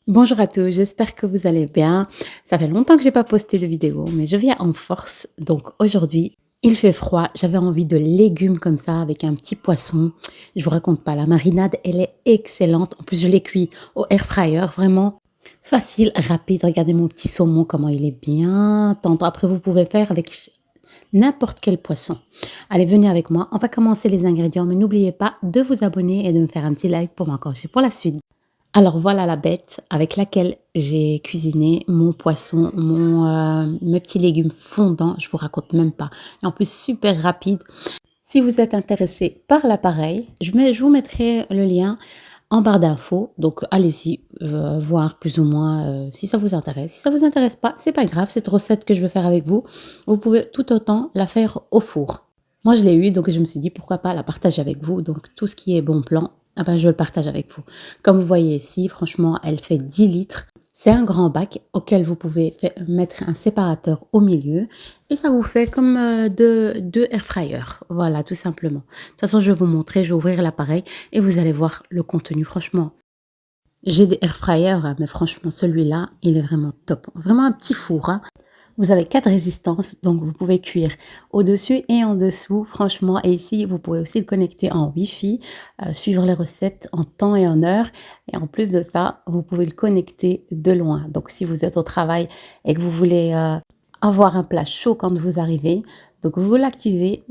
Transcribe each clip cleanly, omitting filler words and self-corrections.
Bonjour à tous, j'espère que vous allez bien. Ça fait longtemps que j'ai pas posté de vidéo, mais je viens en force. Donc aujourd'hui, il fait froid, j'avais envie de légumes comme ça avec un petit poisson. Je vous raconte pas, la marinade, elle est excellente. En plus, je l'ai cuit au air fryer, vraiment facile, rapide. Regardez mon petit saumon, comment il est bien tendre. Après, vous pouvez faire avec n'importe quel poisson. Allez, venez avec moi. On va commencer les ingrédients, mais n'oubliez pas de vous abonner et de me faire un petit like pour m'encourager pour la suite. Alors voilà la bête avec laquelle j'ai cuisiné mon poisson, mes petits légumes fondants, je vous raconte même pas. Et en plus super rapide. Si vous êtes intéressé par l'appareil, je vous mettrai le lien en barre d'infos. Donc allez-y voir plus ou moins si ça vous intéresse. Si ça vous intéresse pas, c'est pas grave. Cette recette que je vais faire avec vous, vous pouvez tout autant la faire au four. Moi, je l'ai eu, donc je me suis dit pourquoi pas la partager avec vous. Donc tout ce qui est bon plan, ah ben, je le partage avec vous. Comme vous voyez ici, franchement, elle fait 10 litres. C'est un grand bac auquel vous pouvez mettre un séparateur au milieu et ça vous fait comme deux air fryers. Voilà, tout simplement. De toute façon, je vais vous montrer, je vais ouvrir l'appareil et vous allez voir le contenu. Franchement, j'ai des air fryers, hein, mais franchement, celui-là, il est vraiment top. Vraiment un petit four, hein. Vous avez 4 résistances, donc vous pouvez cuire au-dessus et en dessous, franchement. Et ici, vous pouvez aussi le connecter en Wi-Fi, suivre les recettes en temps et en heure. Et en plus de ça, vous pouvez le connecter de loin. Donc, si vous êtes au travail et que vous voulez avoir un plat chaud quand vous arrivez, donc vous l'activez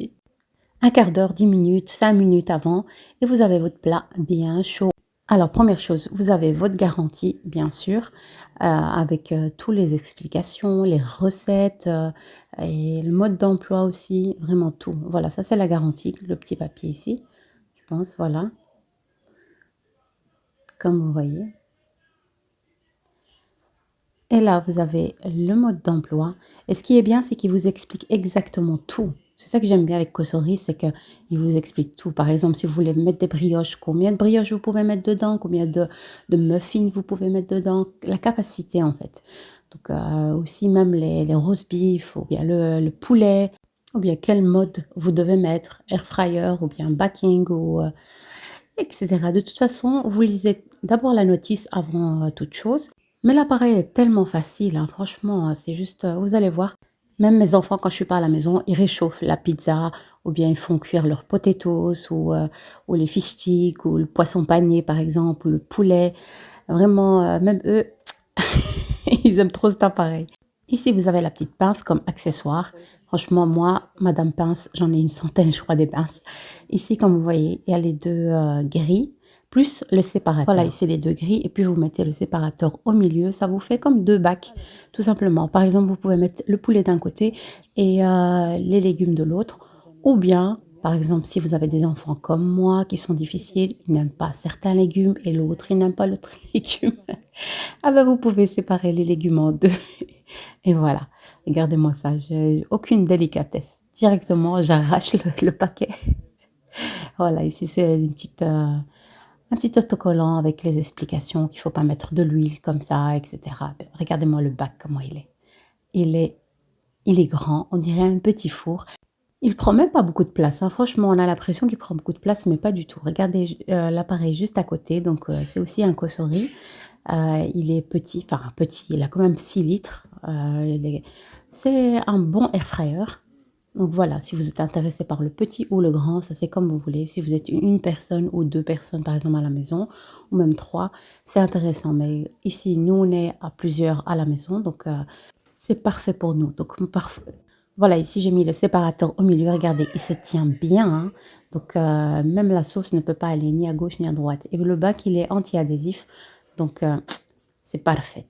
un quart d'heure, 10 minutes, 5 minutes avant et vous avez votre plat bien chaud. Alors, première chose, vous avez votre garantie, bien sûr, avec toutes les explications, les recettes et le mode d'emploi aussi, vraiment tout. Voilà, ça c'est la garantie, le petit papier ici, je pense, voilà, comme vous voyez. Et là, vous avez le mode d'emploi. Et ce qui est bien, c'est qu'il vous explique exactement tout. C'est ça que j'aime bien avec Cosori, c'est qu'il vous explique tout. Par exemple, si vous voulez mettre des brioches, combien de brioches vous pouvez mettre dedans, combien de muffins vous pouvez mettre dedans, la capacité en fait. Donc aussi même les roast beef, ou bien le poulet, ou bien quel mode vous devez mettre, air fryer, ou bien baking, ou etc. De toute façon, vous lisez d'abord la notice avant toute chose. Mais l'appareil est tellement facile, hein, franchement, c'est juste, vous allez voir, même mes enfants, quand je suis pas à la maison, ils réchauffent la pizza ou bien ils font cuire leurs potatoes ou les fish sticks ou le poisson pané, par exemple, ou le poulet. Vraiment, même eux, ils aiment trop cet appareil. Ici, vous avez la petite pince comme accessoire. Franchement, moi, Madame Pince, j'en ai une centaine, je crois, des pinces. Ici, comme vous voyez, il y a les deux grilles, plus le séparateur. Voilà, ici, les deux grilles. Et puis, vous mettez le séparateur au milieu. Ça vous fait comme deux bacs, tout simplement. Par exemple, vous pouvez mettre le poulet d'un côté et les légumes de l'autre. Ou bien, par exemple, si vous avez des enfants comme moi qui sont difficiles, ils n'aiment pas certains légumes et l'autre, il n'aime pas l'autre légume. Ah ben, vous pouvez séparer les légumes en deux. Et voilà, regardez-moi ça, j'ai aucune délicatesse. Directement, j'arrache le paquet. Voilà, ici c'est un petit autocollant avec les explications qu'il faut pas mettre de l'huile comme ça, etc. Ben, regardez-moi le bac, comment il est. Il est, il est grand, on dirait un petit four. Il prend même pas beaucoup de place, hein. Franchement, on a l'impression qu'il prend beaucoup de place, mais pas du tout. Regardez l'appareil juste à côté, donc c'est aussi un Cosori. Il est petit, enfin petit, il a quand même 6 litres. C'est un bon air fryer. Donc voilà, si vous êtes intéressé par le petit ou le grand, ça c'est comme vous voulez. Si vous êtes une personne ou deux personnes par exemple à la maison, ou même trois, c'est intéressant. Mais ici, nous on est à plusieurs à la maison, donc c'est parfait pour nous. Donc voilà, ici j'ai mis le séparateur au milieu. Regardez, il se tient bien, hein. Donc même la sauce ne peut pas aller ni à gauche ni à droite. Et le bac, il est anti-adhésif. Donc c'est parfait.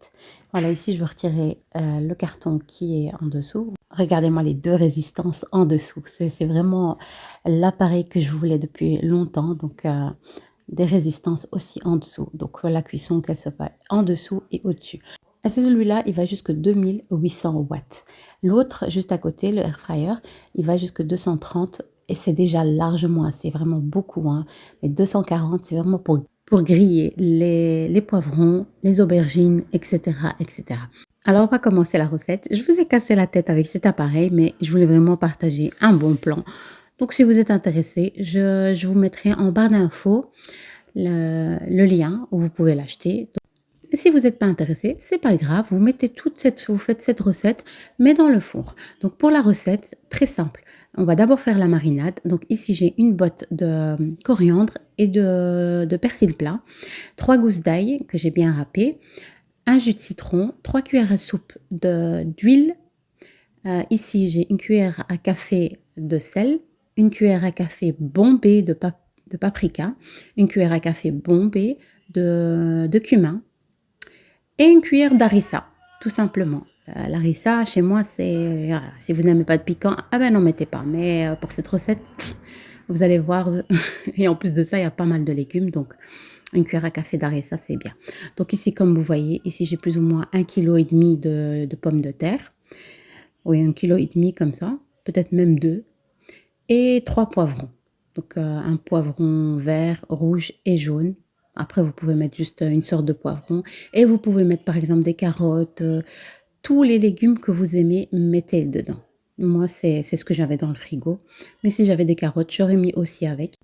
Voilà, ici, je vais retirer le carton qui est en dessous. Regardez-moi les deux résistances en dessous. C'est vraiment l'appareil que je voulais depuis longtemps. Donc, des résistances aussi en dessous. Donc, la cuisson qu'elle se fait en dessous et au-dessus. Et celui-là, il va jusque 2800 watts. L'autre, juste à côté, le air fryer, il va jusque 230 et c'est déjà largement assez, vraiment beaucoup, hein. Mais 240, c'est vraiment pour griller les poivrons, les aubergines, etc., etc. Alors, on va commencer la recette. Je vous ai cassé la tête avec cet appareil, mais je voulais vraiment partager un bon plan. Donc, si vous êtes intéressé, je vous mettrai en barre d'infos le lien où vous pouvez l'acheter. Si vous n'êtes pas intéressé, c'est pas grave, vous faites cette recette, mais dans le four. Donc pour la recette, très simple. On va d'abord faire la marinade. Donc ici, j'ai une botte de coriandre et de persil plat, 3 gousses d'ail que j'ai bien râpées, un jus de citron, 3 cuillères à soupe d'huile. Ici, j'ai une cuillère à café de sel, une cuillère à café bombée de paprika, une cuillère à café bombée de cumin et une cuillère d'harissa, tout simplement. L'harissa, chez moi, c'est... Voilà, si vous n'aimez pas de piquant, ah ben n'en mettez pas. Mais pour cette recette, vous allez voir. Et en plus de ça, il y a pas mal de légumes. Donc, une cuillère à café d'harissa, c'est bien. Donc ici, comme vous voyez, ici, j'ai plus ou moins 1,5 kg de pommes de terre. Oui, 1,5 kg comme ça. Peut-être même 2. Et 3 poivrons. Donc, un poivron vert, rouge et jaune. Après, vous pouvez mettre juste une sorte de poivron. Et vous pouvez mettre, par exemple, des carottes. Tous les légumes que vous aimez, mettez dedans. Moi, c'est ce que j'avais dans le frigo. Mais si j'avais des carottes, j'aurais mis aussi avec.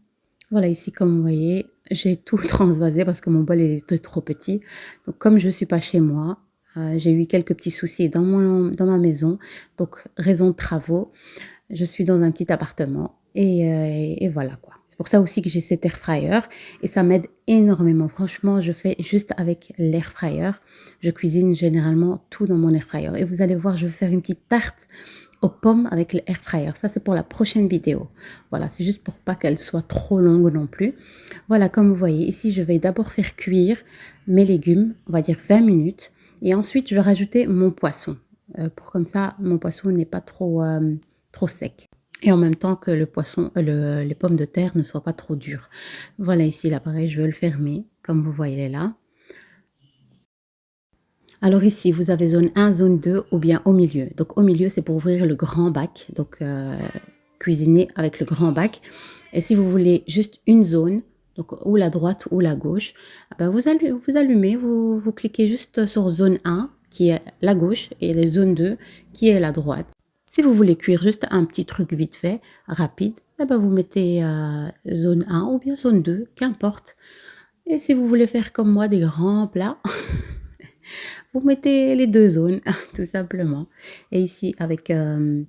Voilà, ici, comme vous voyez, j'ai tout transvasé parce que mon bol il était trop petit. Donc, comme je ne suis pas chez moi, j'ai eu quelques petits soucis dans ma maison. Donc, raison de travaux. Je suis dans un petit appartement et voilà quoi. C'est pour ça aussi que j'ai cet air fryer et ça m'aide énormément. Franchement, je fais juste avec l'air fryer. Je cuisine généralement tout dans mon air fryer. Et vous allez voir, je vais faire une petite tarte aux pommes avec l'air fryer. Ça, c'est pour la prochaine vidéo. Voilà, c'est juste pour pas qu'elle soit trop longue non plus. Voilà, comme vous voyez, ici, je vais d'abord faire cuire mes légumes, on va dire 20 minutes. Et ensuite, je vais rajouter mon poisson. Pour comme ça, mon poisson n'est pas trop sec. Et en même temps que le poisson, les pommes de terre ne soient pas trop dures. Voilà ici l'appareil, je vais le fermer, comme vous voyez là. Alors ici, vous avez zone 1, zone 2 ou bien au milieu. Donc au milieu, c'est pour ouvrir le grand bac. Donc cuisiner avec le grand bac. Et si vous voulez juste une zone, donc ou la droite ou la gauche, ben vous allumez, vous cliquez juste sur zone 1 qui est la gauche et la zone 2 qui est la droite. Si vous voulez cuire juste un petit truc vite fait, rapide, eh ben vous mettez zone 1 ou bien zone 2, qu'importe. Et si vous voulez faire comme moi des grands plats, vous mettez les deux zones, tout simplement. Et ici, avec le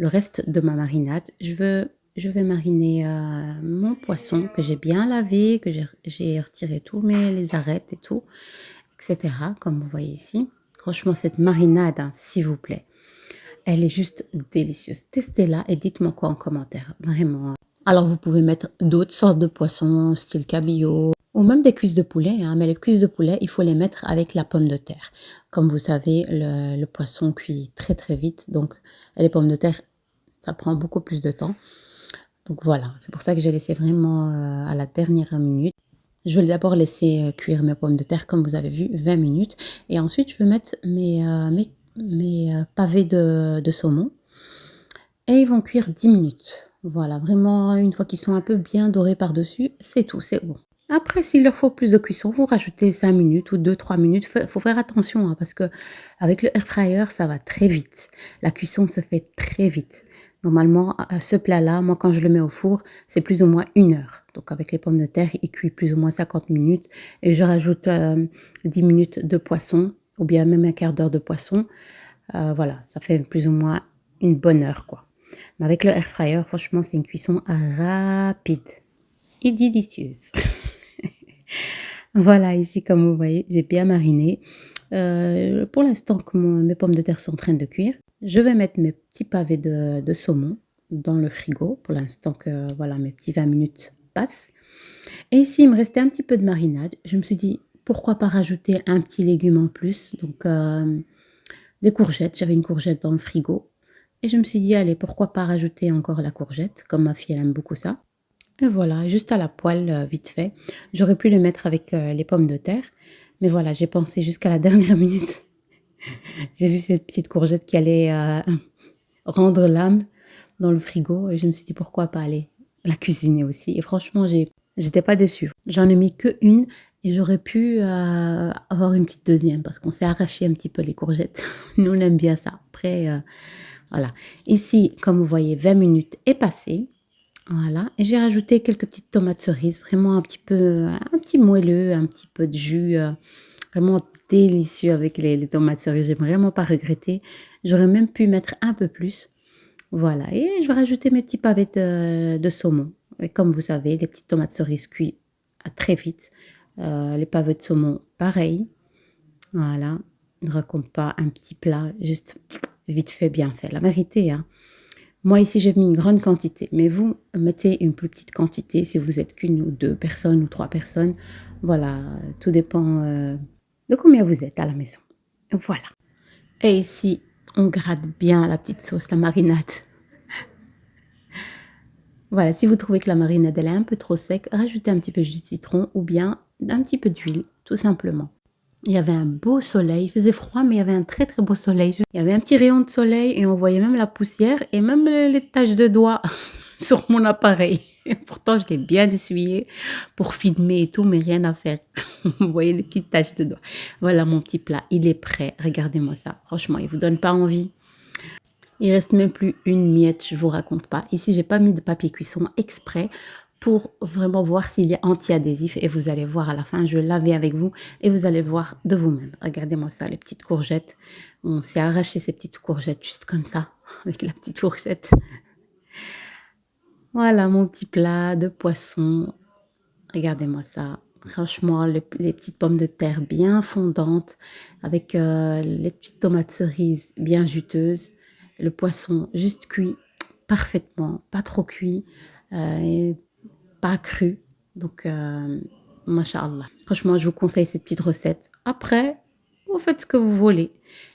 reste de ma marinade, je vais mariner mon poisson que j'ai bien lavé, que j'ai retiré tous les arêtes et tout, etc. Comme vous voyez ici. Franchement, cette marinade, hein, s'il vous plaît, elle est juste délicieuse. Testez-la et dites-moi quoi en commentaire. Vraiment. Alors, vous pouvez mettre d'autres sortes de poissons, style cabillaud, ou même des cuisses de poulet. Hein, mais les cuisses de poulet, il faut les mettre avec la pomme de terre. Comme vous savez, le poisson cuit très très vite. Donc, les pommes de terre, ça prend beaucoup plus de temps. Donc voilà, c'est pour ça que j'ai laissé vraiment à la dernière minute. Je vais d'abord laisser cuire mes pommes de terre, comme vous avez vu, 20 minutes. Et ensuite, je vais mettre mes pavés de saumon. Et ils vont cuire 10 minutes. Voilà, vraiment, une fois qu'ils sont un peu bien dorés par-dessus, c'est tout, c'est bon. Après, s'il leur faut plus de cuisson, vous rajoutez 5 minutes ou 2-3 minutes. Faut faire attention hein, parce que avec le air fryer, ça va très vite. La cuisson se fait très vite. Normalement, ce plat-là, moi, quand je le mets au four, c'est plus ou moins 1 heure. Donc, avec les pommes de terre, il cuit plus ou moins 50 minutes. Et je rajoute 10 minutes de poisson ou bien même un quart d'heure de poisson. Voilà, ça fait plus ou moins une bonne heure, quoi. Mais avec le air fryer, franchement, c'est une cuisson rapide et délicieuse. Voilà, ici, comme vous voyez, j'ai bien mariné. Pour l'instant que mes pommes de terre sont en train de cuire, je vais mettre mes petits pavés de saumon dans le frigo pour l'instant que voilà, mes petits 20 minutes passent. Et ici, il me restait un petit peu de marinade. Je me suis dit, pourquoi pas rajouter un petit légume en plus. Donc, des courgettes. J'avais une courgette dans le frigo. Et je me suis dit, allez, pourquoi pas rajouter encore la courgette, comme ma fille, elle aime beaucoup ça. Et voilà, juste à la poêle, vite fait. J'aurais pu le mettre avec les pommes de terre. Mais voilà, j'ai pensé jusqu'à la dernière minute. J'ai vu cette petite courgette qui allait rendre l'âme dans le frigo. Et je me suis dit, pourquoi pas aller la cuisiner aussi. Et franchement, j'étais pas déçue. J'en ai mis que une. Et j'aurais pu avoir une petite deuxième parce qu'on s'est arraché un petit peu les courgettes. Nous, on aime bien ça. Après, voilà. Ici, comme vous voyez, 20 minutes est passé. Voilà. Et j'ai rajouté quelques petites tomates cerises, vraiment un petit moelleux, un petit peu de jus, vraiment délicieux avec les tomates cerises. J'ai vraiment pas regretté. J'aurais même pu mettre un peu plus. Voilà et je vais rajouter mes petits pavés de saumon et comme vous savez, les petites tomates cerises cuisent, très vite. Les pavés de saumon, pareil. Voilà, ne raconte pas un petit plat, juste vite fait, bien fait. La vérité, hein. Moi ici, j'ai mis une grande quantité, mais vous mettez une plus petite quantité si vous êtes qu'une ou 2 personnes ou 3 personnes. Voilà, tout dépend, de combien vous êtes à la maison. Voilà et ici, on gratte bien la petite sauce, la marinade. Voilà, si vous trouvez que la marinade, elle est un peu trop sec, rajoutez un petit peu de jus de citron ou bien un petit peu d'huile, tout simplement. Il y avait un beau soleil, il faisait froid, mais il y avait un très, très beau soleil. Il y avait un petit rayon de soleil et on voyait même la poussière et même les taches de doigts sur mon appareil. Et pourtant, je l'ai bien essuyé pour filmer et tout, mais rien à faire. Vous voyez les petites taches de doigts. Voilà mon petit plat, il est prêt. Regardez-moi ça. Franchement, il vous donne pas envie. Il reste même plus une miette, je vous raconte pas. Ici, j'ai pas mis de papier cuisson exprès pour vraiment voir s'il est anti-adhésif et vous allez voir à la fin, je vais laver avec vous et vous allez voir de vous-même. Regardez-moi ça, les petites courgettes. On s'est arraché ces petites courgettes juste comme ça, avec la petite fourchette. Voilà mon petit plat de poisson. Regardez-moi ça. Franchement, les petites pommes de terre bien fondantes avec les petites tomates cerises bien juteuses. Le poisson juste cuit parfaitement, pas trop cuit et pas cru. Donc, machallah. Franchement, je vous conseille cette petite recette. Après, vous faites ce que vous voulez.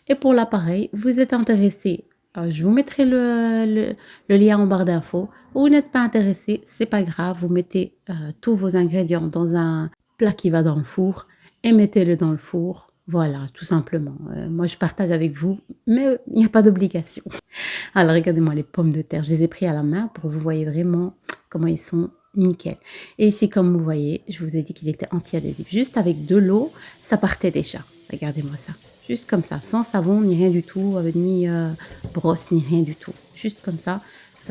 Et pour l'appareil, vous êtes intéressé. Je vous mettrai le lien en barre d'infos. Vous n'êtes pas intéressé, c'est pas grave. Vous mettez tous vos ingrédients dans un plat qui va dans le four et mettez-le dans le four. Voilà, tout simplement. Moi, je partage avec vous, mais il n'y a pas d'obligation. Alors, regardez-moi les pommes de terre. Je les ai pris à la main pour que vous voyez vraiment comment ils sont nickel. Et ici, comme vous voyez, je vous ai dit qu'il était anti-adhésif. Juste avec de l'eau, ça partait déjà. Regardez-moi ça. Juste comme ça, sans savon, ni rien du tout, ni brosse, ni rien du tout. Juste comme ça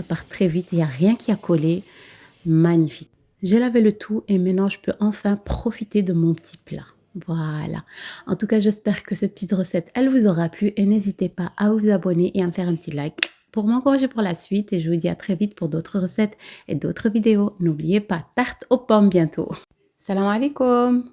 part très vite. Il n'y a rien qui a collé. Magnifique. J'ai lavé le tout et maintenant, je peux enfin profiter de mon petit plat. Voilà. En tout cas, j'espère que cette petite recette, elle vous aura plu et n'hésitez pas à vous abonner et à me faire un petit like pour m'encourager pour la suite et je vous dis à très vite pour d'autres recettes et d'autres vidéos. N'oubliez pas, tarte aux pommes bientôt. Salam alaikum.